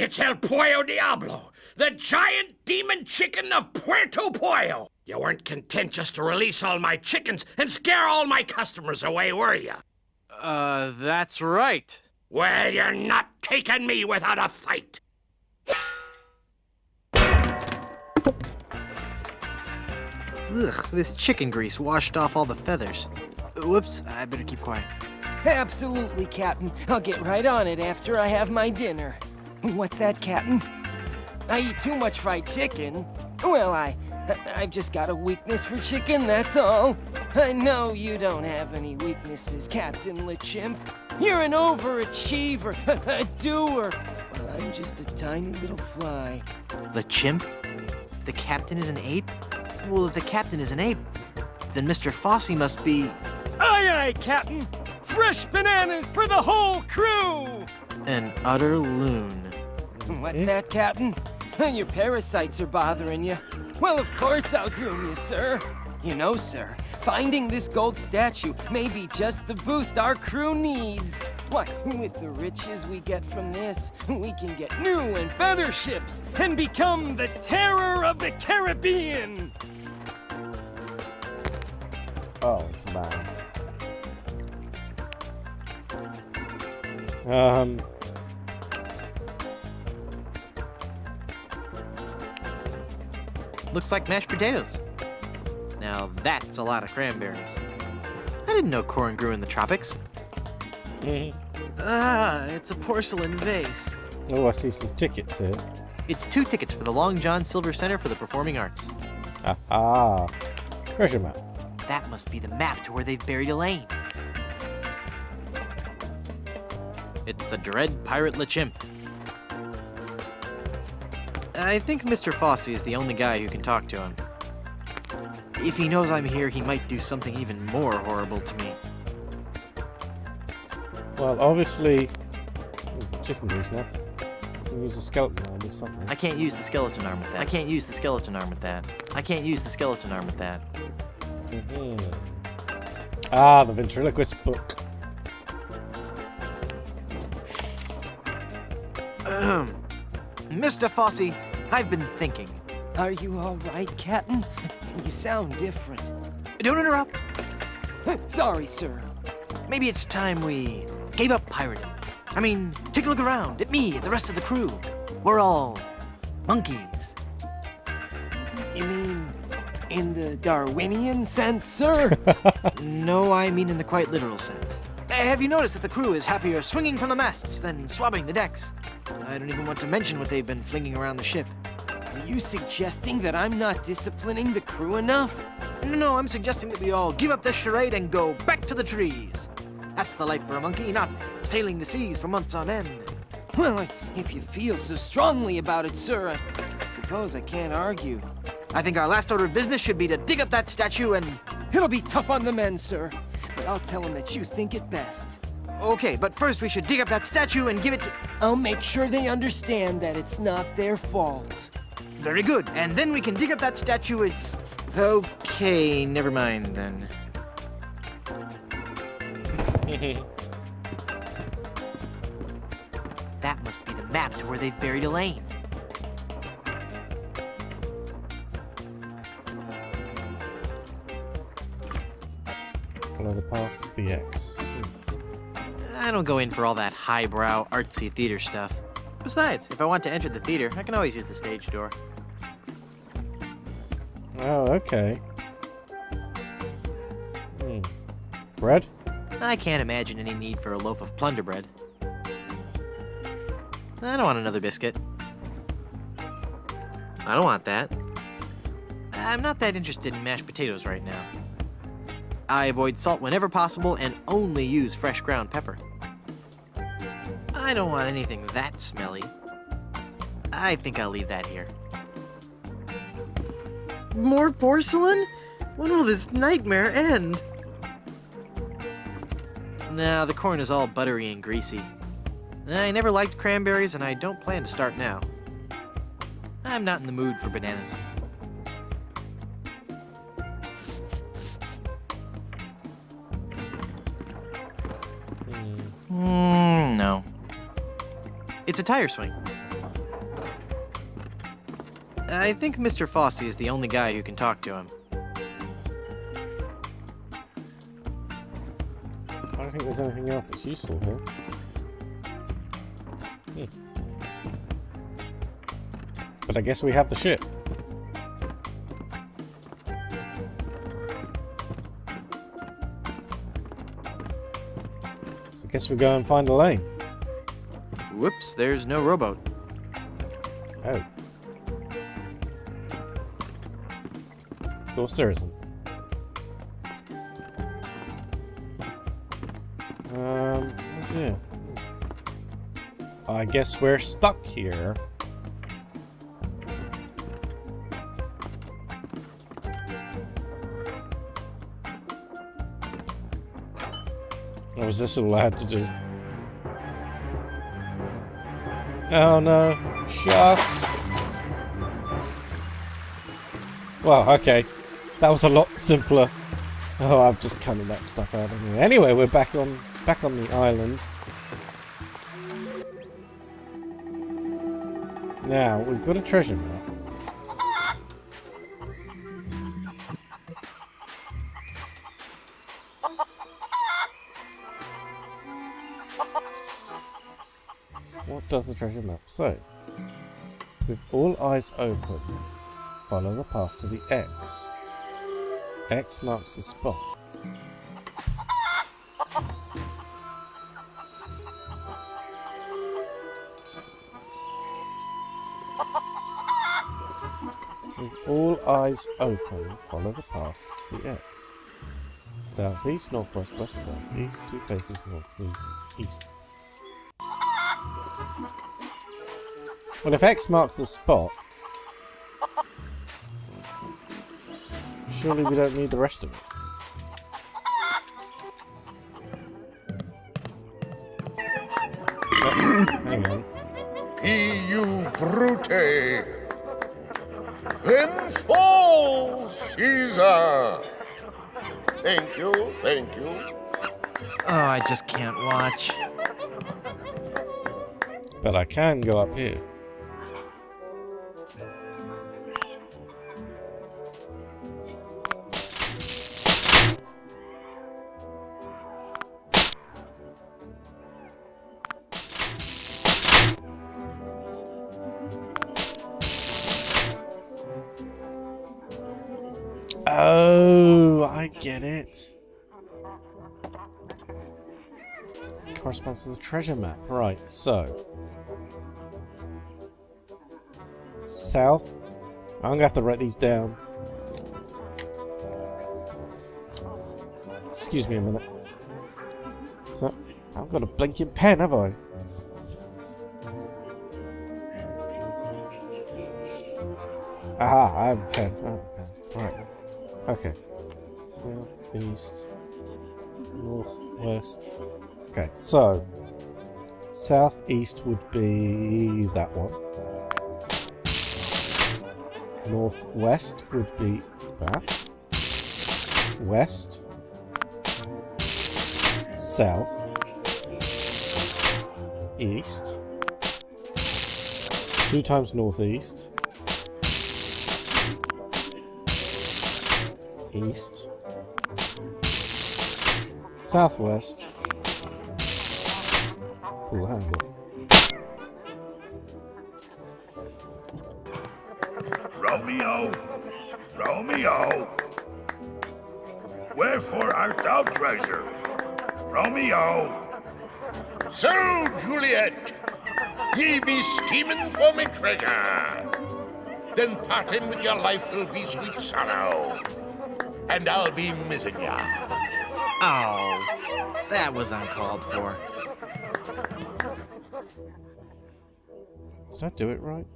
It's El Pollo Diablo, the giant demon chicken of Puerto Pollo. You weren't content just to release all my chickens and scare all my customers away, were you? That's right. Well, you're not taking me without a fight. Ugh, this chicken grease washed off all the feathers. Whoops, I better keep quiet. Absolutely, Captain. I'll get right on it after I have my dinner. What's that, Captain? I eat too much fried chicken. Well, I've just got a weakness for chicken, that's all. I know you don't have any weaknesses, Captain LeChimp. You're an overachiever, a doer. Well, I'm just a tiny little fly. LeChimp? The captain is an ape? Well, if the captain is an ape, then Mr. Fossey must be... Aye, aye, Captain! Fresh bananas for the whole crew! an utter loon. What's that, Captain? Your parasites are bothering you. Well, of course I'll groom you, sir. You know, sir, finding this gold statue may be just the boost our crew needs. Why, with the riches we get from this, we can get new and better ships and become the terror of the Caribbean. Oh, man. Looks like mashed potatoes. Now that's a lot of cranberries. I didn't know corn grew in the tropics. It's a porcelain vase. Oh, I see some tickets here. It's 2 tickets for the Long John Silver Center for the Performing Arts. Aha. Treasure map. That must be the map to where they've buried Elaine. It's the Dread Pirate LeChimp. I think Mr. Fossey is the only guy who can talk to him. If he knows I'm here, he might do something even more horrible to me. Well, obviously... Ooh, chicken grease now. You can use a skeleton arm or something. I can't use the skeleton arm with that. I can't use the skeleton arm with that. I can't use the skeleton arm with that. Ah, the ventriloquist book. Mr. Fossey, I've been thinking. Are you all right, Captain? You sound different. Don't interrupt. Sorry, sir. Maybe it's time we gave up pirating. I mean, take a look around at me, at the rest of the crew. We're all monkeys. You mean in the Darwinian sense, sir? No, I mean in the quite literal sense. Have you noticed that the crew is happier swinging from the masts than swabbing the decks? I don't even want to mention what they've been flinging around the ship. Are you suggesting that I'm not disciplining the crew enough? No, I'm suggesting that we all give up this charade and go back to the trees. That's the life for a monkey, not sailing the seas for months on end. Well, if you feel so strongly about it, sir, I suppose I can't argue. I think our last order of business should be to dig up that statue and... It'll be tough on the men, sir, but I'll tell them that you think it best. Okay, but first we should dig up that statue and give it to... I'll make sure they understand that it's not their fault. Very good, and then we can dig up that statue and... Okay, never mind then. That must be the map to where they've buried Elaine. Follow the path to the X. I don't go in for all that highbrow, artsy theater stuff. Besides, if I want to enter the theater, I can always use the stage door. Oh, okay. Bread? I can't imagine any need for a loaf of plunder bread. I don't want another biscuit. I don't want that. I'm not that interested in mashed potatoes right now. I avoid salt whenever possible and only use fresh ground pepper. I don't want anything that smelly. I think I'll leave that here. More porcelain? When will this nightmare end? Nah, the corn is all buttery and greasy. I never liked cranberries, and I don't plan to start now. I'm not in the mood for bananas. No. It's a tire swing. I think Mr. Fossey is the only guy who can talk to him. I don't think there's anything else that's useful here. But I guess we have the ship. So I guess we go and find Elaine. Whoops, there's no rowboat. Oh. Of course there isn't. Oh dear. I guess we're stuck here. Or was this all I had to do? Oh no. Shucks. Well, okay. That was a lot simpler. Oh, I've just counted that stuff out anyway. Anyway, we're back on the island. Now, we've got a treasure map. What does the treasure map say? With all eyes open, follow the path to the X. X marks the spot. With all eyes open, follow the path to the X. Southeast, northwest, west, southeast, 2 paces northeast, east. Well, if X marks the spot, surely we don't need the rest of it. Oh, hang on. You brute! Then fall, Caesar! Thank you, thank you. Oh, I just can't watch. But I can go up here. Oh, I get it. It corresponds to the treasure map. Right, so. South. I'm gonna have to write these down. Excuse me a minute. So, I've got a blinking pen, have I? Aha, I have a pen. I have a pen. Right. Okay. South, east, northwest. Okay, so southeast would be that one. Northwest would be that. West. South. East. 2 times northeast. East, southwest, pull the handle. Romeo, Romeo, wherefore art thou treasure? Romeo. So, Juliet, ye be scheming for me treasure. Then parting with your life will be sweet sorrow. And I'll be missing ya. Oh, that was uncalled for. Did I do it right?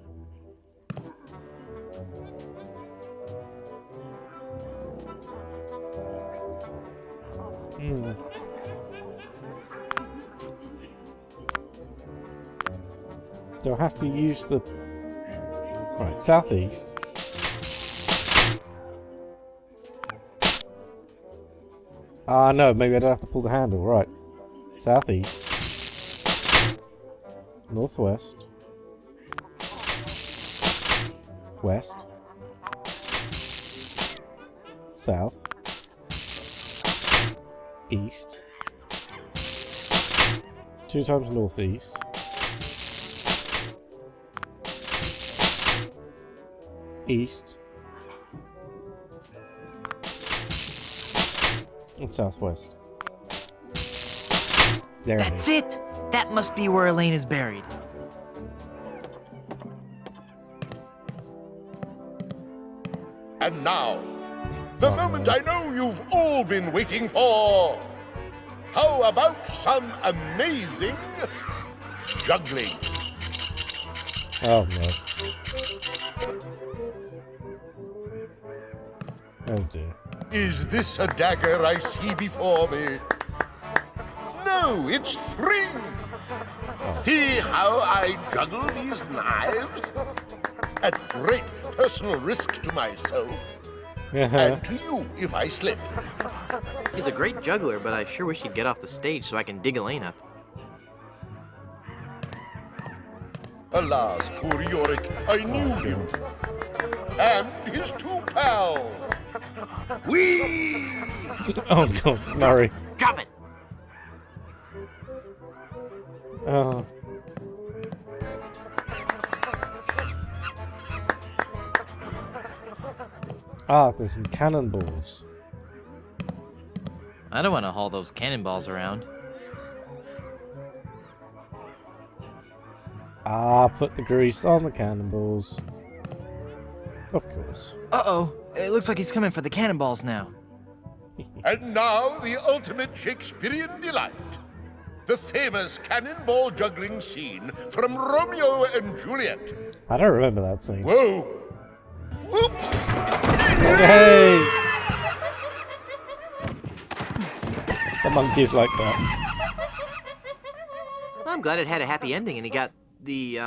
Do I have to use the... Right, southeast. Ah, no, maybe I don't have to pull the handle. Right. Southeast. Northwest. West. South. East. 2 times northeast. East. And southwest. There That's it it! That must be where Elaine is buried. And now, the moment I know you've all been waiting for. How about some amazing juggling? is. Oh no. Oh dear. Is this a dagger I see before me? No, it's 3. See how I juggle these knives? At great personal risk to myself, and to you if I slip. He's a great juggler, but I sure wish he'd get off the stage so I can dig Elaine up. Alas, poor Yorick, I knew him. And his 2 pals. Whee! Oh god, Murray. Drop it! Oh. Ah, there's some cannonballs. I don't want to haul those cannonballs around. Ah, put the grease on the cannonballs. Of course. Uh-oh. It looks like he's coming for the cannonballs now. And now the ultimate Shakespearean delight. The famous cannonball juggling scene from Romeo and Juliet. I don't remember that scene. Whoa! Whoops! Hey! The monkey's like that. I'm glad it had a happy ending and he got the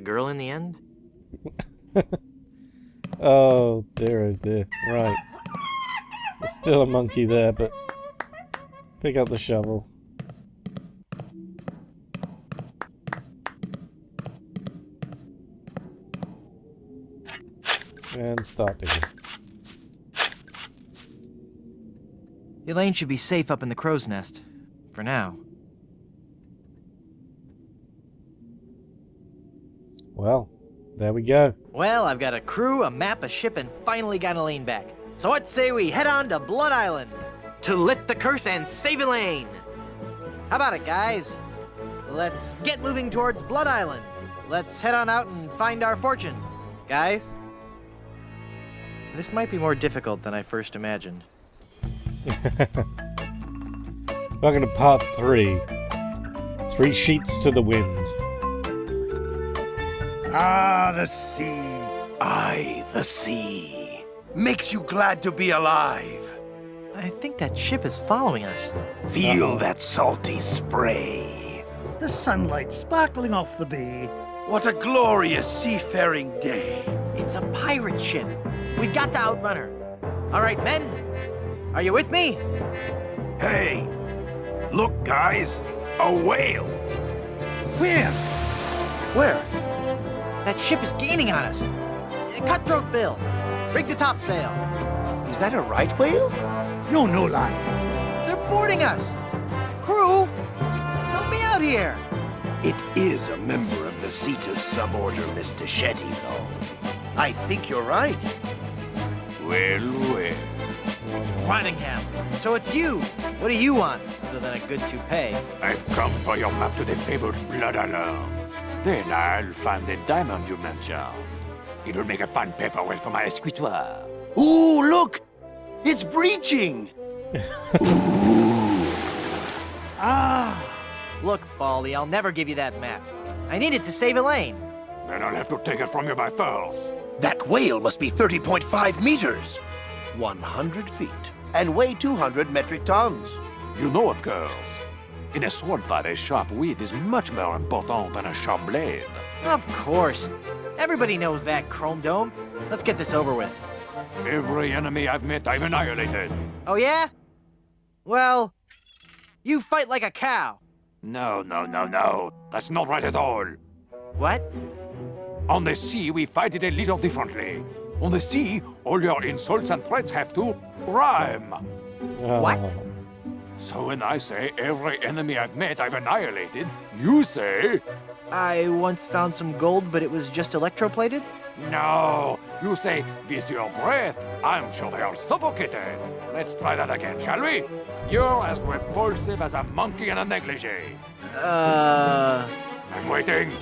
girl in the end. Oh dear, Right. There's still a monkey there, but pick up the shovel. And start digging. Elaine should be safe up in the crow's nest. For now. Well, there we go. Well, I've got a crew, a map, a ship, and finally got Elaine back. So what say we head on to Blood Island to lift the curse and save Elaine? How about it, guys? Let's get moving towards Blood Island. Let's head on out and find our fortune. Guys? This might be more difficult than I first imagined. Welcome to part 3. 3 sheets to the wind. Ah, the sea. Aye, the sea. Makes you glad to be alive. I think that ship is following us. Feel that salty spray. The sunlight sparkling off the bay. What a glorious seafaring day. It's a pirate ship. We've got to outrun her. All right, men. Are you with me? Hey, look, guys. A whale. Where? Where? That ship is gaining on us. Cutthroat Bill. Rig the topsail. Is that a right whale? No, no, lad. They're boarding us. Crew, help me out here. It is a member of the Cetus suborder, Mr. Shetty, though. I think you're right. Well, well. Rottingham. So it's you. What do you want, other than a good toupee? I've come for your map to the fabled Blood Island. Then I'll find the diamond you mentioned. It'll make a fine paperweight for my escritoire. Ooh, look! It's breaching! Ah! Look, Baldy, I'll never give you that map. I need it to save Elaine. Then I'll have to take it from you by force. That whale must be 30.5 meters. 100 feet. And weigh 200 metric tons. You know, of course. In a sword fight, a sharp wit is much more important than a sharp blade. Of course. Everybody knows that, Chrome Dome. Let's get this over with. Every enemy I've met, I've annihilated. Oh, yeah? Well, you fight like a cow. No. That's not right at all. What? On the sea, we fight it a little differently. On the sea, all your insults and threats have to rhyme. What? So when I say every enemy I've met I've annihilated, you say, I once found some gold, but it was just electroplated? no. You say, with your breath, I'm sure they are suffocated. Let's try that again, shall we? You're as repulsive as a monkey in a negligee. I'm waiting.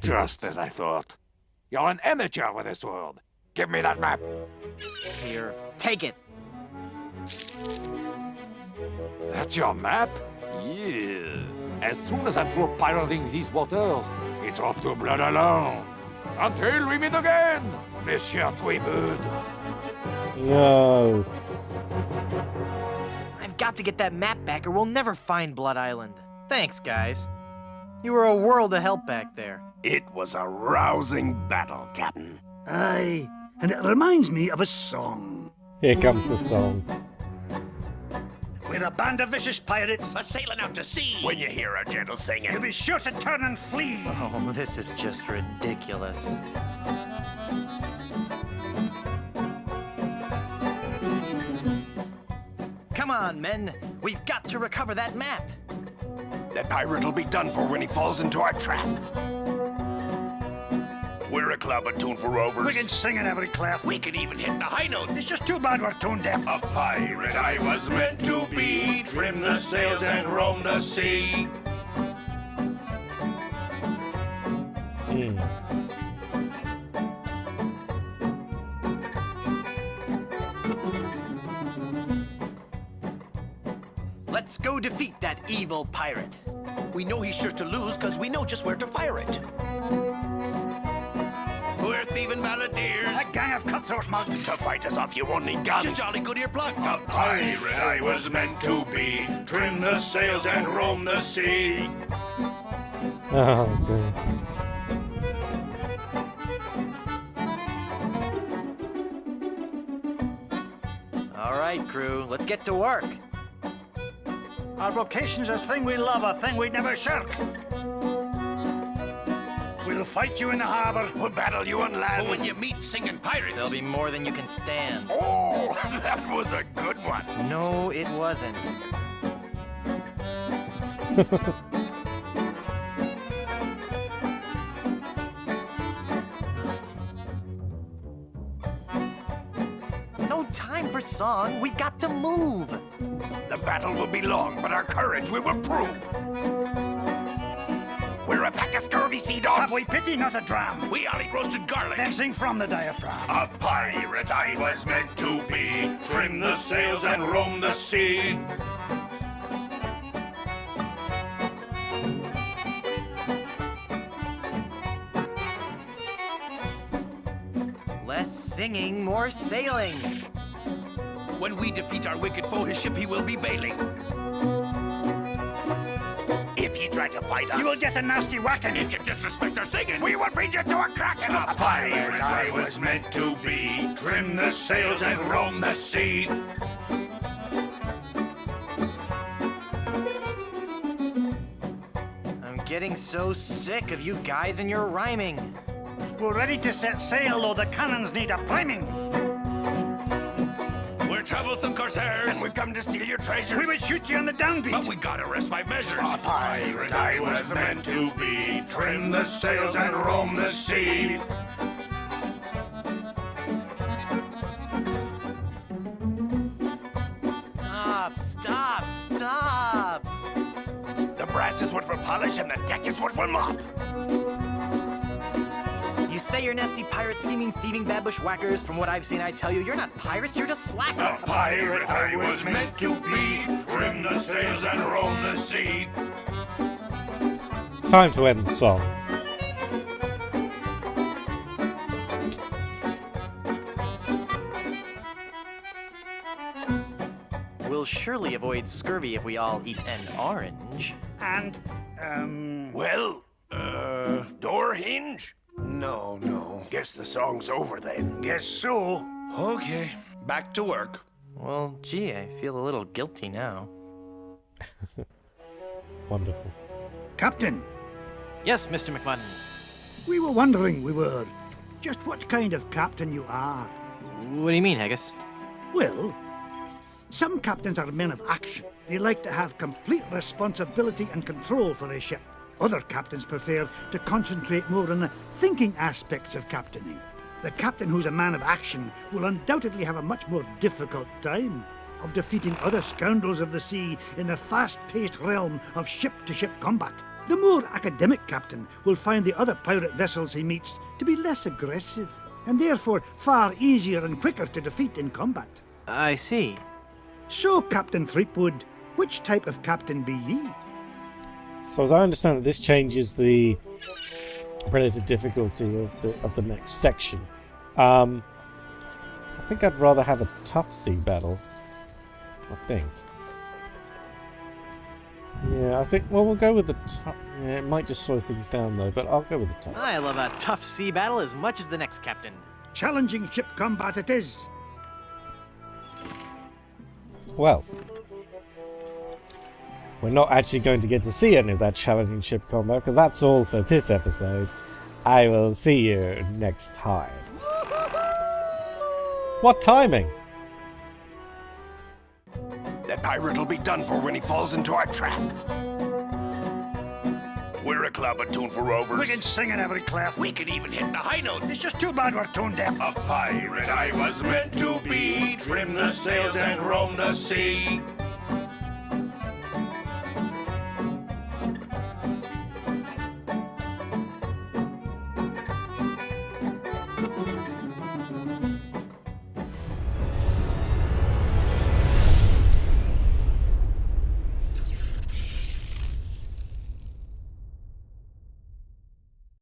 Just as I thought. You're an amateur with a sword. Give me that map. Here, take it. That's your map? Yeah. As soon as I'm through pirating these waters, it's off to Blood Island. Until we meet again, Monsieur Tweebud. No. I've got to get that map back or we'll never find Blood Island. Thanks, guys. You were a world of help back there. It was a rousing battle, Captain. Aye, and it reminds me of a song. Here comes the song. We're a band of vicious pirates. A-sailing out to sea. When you hear a gentle singing, You'll be sure to turn and flee. Oh, this is just ridiculous. Come on, men. We've got to recover that map. that pirate will be done for when he falls into our trap. We're a club attuned for rovers. We can sing in every clef. We can even hit the high notes. It's just too bad we're tone deaf. A pirate I was meant to be, trim the sails and roam the sea. Let's go defeat that evil pirate. We know he's sure to lose because we know just where to fire it. We're thieving balladeers. A gang of cutthroat mugs. To fight us off, you only guns. Just jolly good earplugs. A pirate I was meant to be, trim the sails and roam the sea. Oh, dear. All right, crew, let's get to work. Our vocation's a thing we love, a thing we'd never shirk. We'll fight you in the harbor. We'll battle you on land. But when you meet singing pirates, There'll be more than you can stand. Oh, that was a good one. No, it wasn't. No time for song. We've got to move. The battle will be long, but our courage we will prove. We're a pack of scurvy sea dogs. Have we pity, not a dram? we all eat roasted garlic. Then sing from the diaphragm. A pirate I was meant to be, trim the sails and roam the sea. Less singing, more sailing. When we defeat our wicked foe, his ship he will be bailing. If you try to fight us, You will get a nasty whacking. If you disrespect our singing, we will feed you to a kraken. A pirate I was meant to be, trim the sails and roam the sea. I'm getting so sick of you guys and your rhyming. We're ready to set sail, though the cannons need a priming. we're troublesome corsairs. And we've come to steal your treasures. We would shoot you on the downbeat. But we gotta rest 5 measures. A pirate I was meant to be, trim the sails and roam the sea. Stop, stop, stop! The brass is what we'll polish, and the deck is what we'll mop. You say you're nasty pirates, scheming, thieving, bad bushwhackers. From what I've seen, I tell you, you're not pirates, you're just A slackers. pirate I was meant to be, trim the sails and roam the sea. Time to end the song. We'll surely avoid scurvy if we all eat an orange. And, Well, door hinge? No. Guess the song's over then. guess so. Okay, back to work. Well, gee, I feel a little guilty now. Wonderful. Captain, Yes, Mr. McMutton. we were wondering, just what kind of captain you are. What do you mean, Haggis? Well, some captains are men of action. They like to have complete responsibility and control for their ship. Other captains prefer to concentrate more on the thinking aspects of captaining. The captain who's a man of action will undoubtedly have a much more difficult time of defeating other scoundrels of the sea in the fast-paced realm of ship-to-ship combat. The more academic captain will find the other pirate vessels he meets to be less aggressive, and therefore far easier and quicker to defeat in combat. I see. So, Captain Threepwood, which type of captain be ye? So as I understand it, this changes the relative difficulty of the next section. I think I'd rather have a tough sea battle. I think. Yeah, I think. Well, we'll go with the tough. Yeah, it might just slow things down though, but I'll go with the tough. I love a tough sea battle as much as the next captain. Challenging ship combat it is. Well, we're not actually going to get to see any of that challenging ship combat because that's all for this episode. I will see you next time. What timing? That pirate will be done for when he falls into our trap. We're a club attuned for rovers. We can sing in every clef. We can even hit the high notes. It's just too bad we're tone deaf. A pirate I was meant to be, trim the sails and roam the sea.